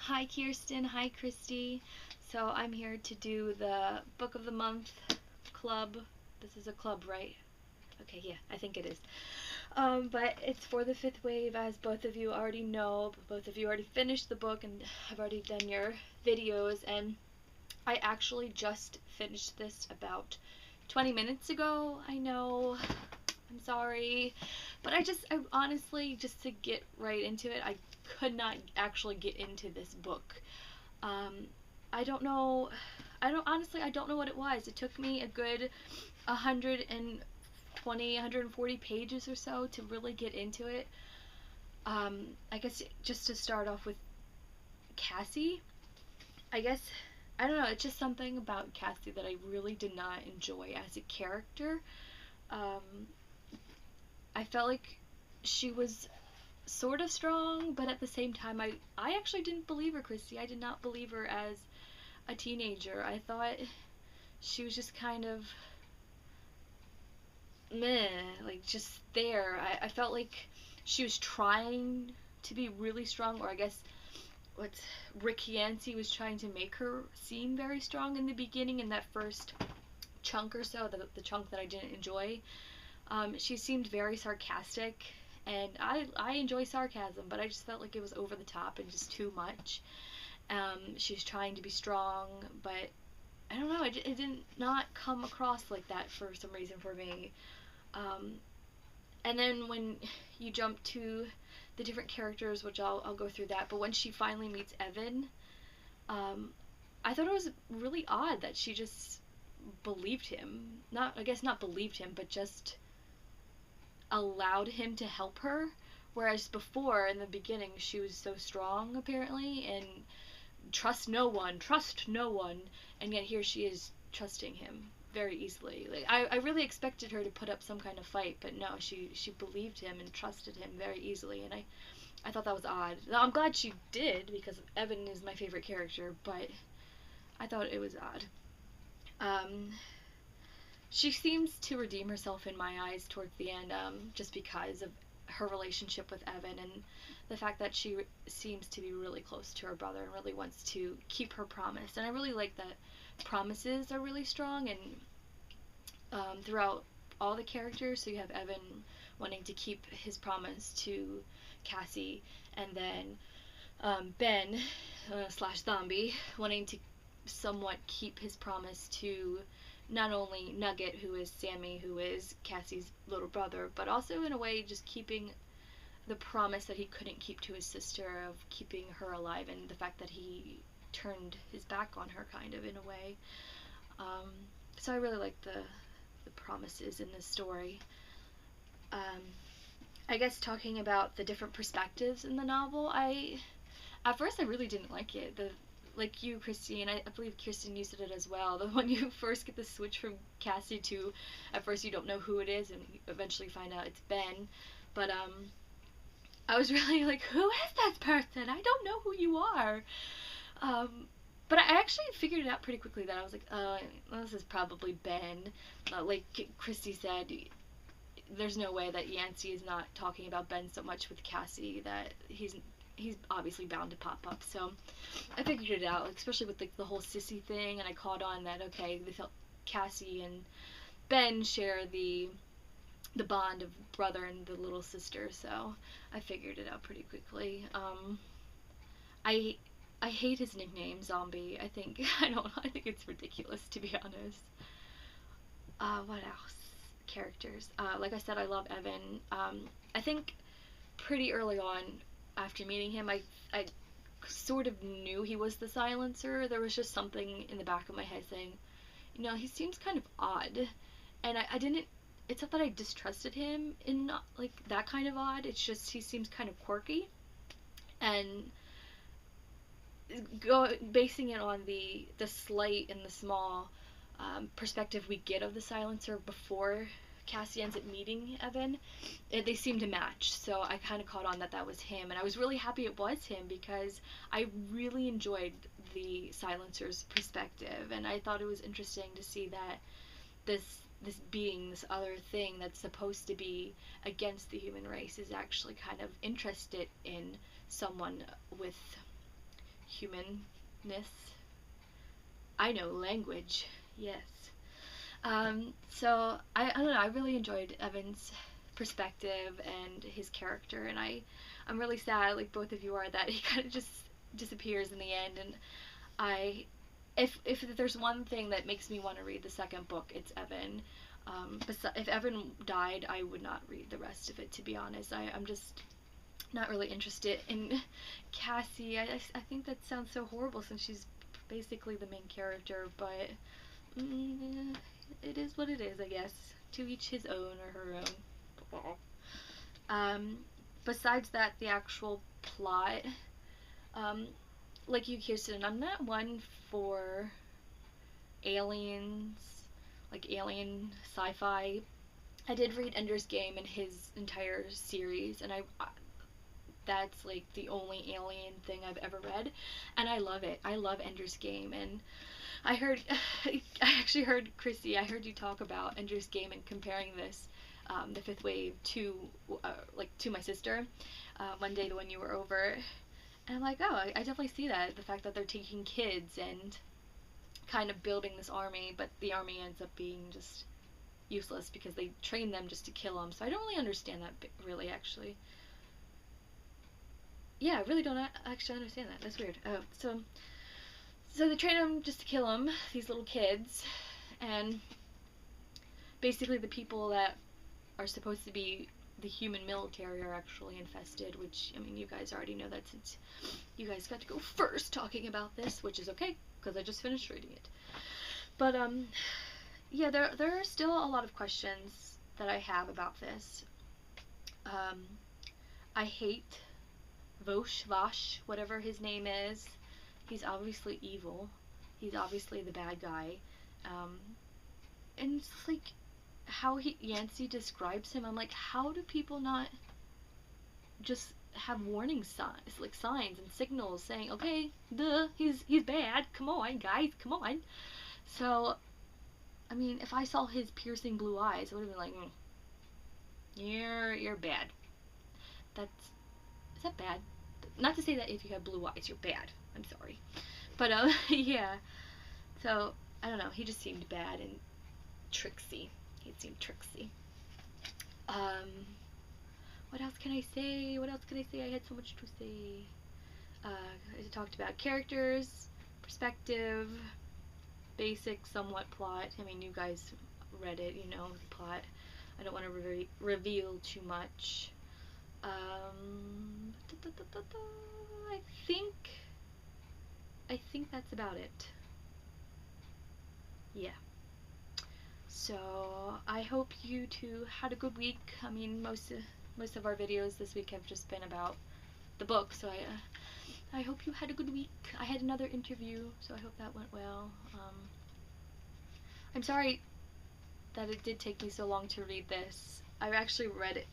Hi Kirsten, hi Christy. So I'm here to do the Book of the Month club. This is a club, right? Okay, yeah, I think it is. But it's for the fifth wave, as both of you already know. Both of you already finished the book and have already done your videos, and I actually just finished this about 20 minutes ago. I know, I'm sorry, but I honestly, just to get right into it, I could not actually get into this book. um, I don't know. I don't know what it was. It took me a good 120, 140 pages or so to really get into it. I guess just to start off with Cassie, I guess, I don't know, it's just something about Cassie that I really did not enjoy as a character. Um, I felt like she was sort of strong, but at the same time, I actually didn't believe her, Christy. I did not believe her as a teenager. I thought she was just kind of meh, like just there. I felt like she was trying to be really strong, or I guess what Rick Yancey was trying to make her seem very strong in the beginning, in that first chunk or so, the chunk that I didn't enjoy. She seemed very sarcastic, and I enjoy sarcasm, but I just felt like it was over the top and just too much. She was trying to be strong, but I don't know, it did not come across like that for some reason for me. Um, and then when you jump to the different characters, which I'll go through that, but when she finally meets Evan, um, I thought it was really odd that she just believed him. Not, I guess not believed him, but just allowed him to help her. Whereas before, in the beginning, she was so strong, apparently, and trust no one, and yet here she is trusting him very easily. Like I really expected her to put up some kind of fight, but no, she believed him and trusted him very easily, and I thought that was odd. Now, I'm glad she did because Evan is my favorite character, but I thought it was odd. Um, she seems to redeem herself in my eyes towards the end, just because of her relationship with Evan and the fact that she seems to be really close to her brother and really wants to keep her promise. And I really like that promises are really strong and throughout all the characters. So you have Evan wanting to keep his promise to Cassie, and then Ben slash Zombie wanting to somewhat keep his promise to not only Nugget, who is Sammy, who is Cassie's little brother, but also in a way just keeping the promise that he couldn't keep to his sister of keeping her alive, and the fact that he turned his back on her, kind of, in a way. Um, so I really like the promises in this story. Um, I guess talking about the different perspectives in the novel, at first I really didn't like it. The Like you, Christine, I believe Kirsten, you said it as well. The When you first get the switch from Cassie to, at first you don't know who it is, and you eventually find out it's Ben. But I was really like, who is this person? I don't know who you are. Um, but I actually figured it out pretty quickly that I was like, well, this is probably Ben. Like Christy said, there's no way that Yancey is not talking about Ben so much with Cassie that he's obviously bound to pop up. So I figured it out, especially with the whole sissy thing, and I caught on that okay, they felt Cassie and Ben share the bond of brother and the little sister. So I figured it out pretty quickly. I I hate his nickname, Zombie. I think I don't. I think it's ridiculous, to be honest. What else? Characters. Like I said, I love Evan. I think pretty early on, after meeting him, I sort of knew he was the silencer. There was just something in the back of my head saying, he seems kind of odd, and I didn't. It's not that I distrusted him in not like that kind of odd. It's just he seems kind of quirky, and basing it on the slight and the small perspective we get of the silencer before Cassie ends up meeting Evan, they seem to match. So I kind of caught on that that was him, and I was really happy it was him because I really enjoyed the silencer's perspective, and I thought it was interesting to see that this this being, this other thing that's supposed to be against the human race, is actually kind of interested in someone with humanness. I know, language. Yes. So I don't know, I really enjoyed Evan's perspective and his character, and I'm really sad, like both of you are, that he kind of just disappears in the end. And I if there's one thing that makes me want to read the second book, it's Evan. If Evan died, I would not read the rest of it, to be honest. I'm just not really interested in Cassie. I think that sounds so horrible since she's basically the main character, but it is what it is, I guess. To each his own or her own. Besides that, the actual plot, like you, Kirsten, I'm not one for aliens, like alien sci-fi. I did read Ender's Game and his entire series, and that's like the only alien thing I've ever read, and I love it. I love Ender's Game, and I heard, I actually heard, Chrissy, I heard you talk about Ender's Game and comparing this, the Fifth Wave, to, to my sister, one day when you were over, and I'm like, oh, I definitely see that, the fact that they're taking kids and kind of building this army, but the army ends up being just useless because they train them just to kill them, so I don't really understand that, really, actually. Yeah, I really don't actually understand that. That's weird. So they train them just to kill them, these little kids, and basically the people that are supposed to be the human military are actually infested, which, I mean, you guys already know that since you guys got to go first talking about this, which is okay, because I just finished reading it. But, yeah, there are still a lot of questions that I have about this. I hate Vosh, whatever his name is. He's obviously evil. He's obviously the bad guy. And it's like how Yancey describes him. I'm like, how do people not just have warning signs, like signs and signals saying, okay, he's bad. Come on, guys, come on. So, I mean, if I saw his piercing blue eyes, I would have been like, you're bad. Is that bad? Not to say that if you have blue eyes, you're bad. I'm sorry. But, yeah. So, I don't know. He just seemed bad and tricksy. He seemed tricksy. What else can I say? I had so much to say. I talked about characters, perspective, basic, somewhat plot. I mean, you guys read it, you know the plot. I don't want to reveal too much. I think that's about it. Yeah. So I hope you two had a good week. I mean, most of our videos this week have just been about the book, so I hope you had a good week. I had another interview, so I hope that went well. I'm sorry that it did take me so long to read this. I've actually read it,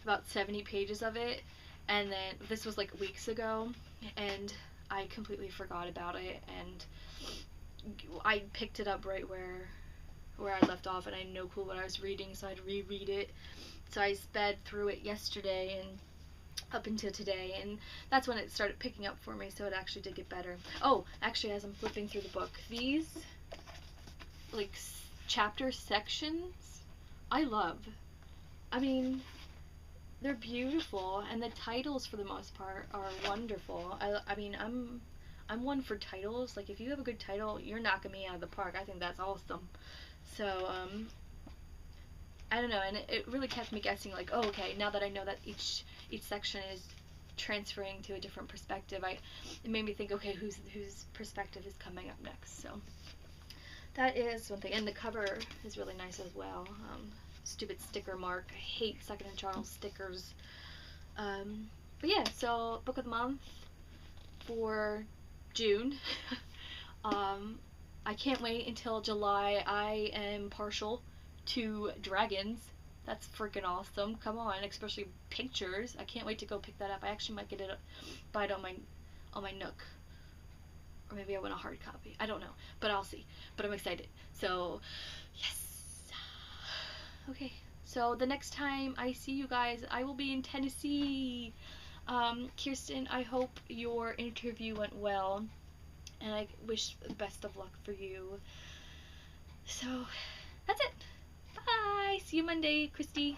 about 70 pages of it, and then this was like weeks ago, and I completely forgot about it, and I picked it up right where I left off, and I had no clue what I was reading, so I had to reread it. So I sped through it yesterday and up until today, and that's when it started picking up for me, so it actually did get better. Oh, actually, as I'm flipping through the book, these like chapter sections I love. I mean, they're beautiful, and the titles for the most part are wonderful. I mean, I'm one for titles. Like, if you have a good title, you're knocking me out of the park. I think that's awesome. So, I don't know, and it really kept me guessing, like, oh, okay, now that I know that each section is transferring to a different perspective, it made me think, okay, whose perspective is coming up next. So that is one thing, and the cover is really nice as well. Stupid sticker mark. I hate Second and Charles stickers. But yeah, so book of the month for June. I can't wait until July. I am partial to dragons. That's freaking awesome. Come on, especially pictures. I can't wait to go pick that up. I actually might buy it on my Nook. Or maybe I want a hard copy. I don't know. But I'll see. But I'm excited. So, yes. Okay. So the next time I see you guys, I will be in Tennessee. Kirsten, I hope your interview went well, and I wish the best of luck for you. So, that's it. Bye. See you Monday, Christy.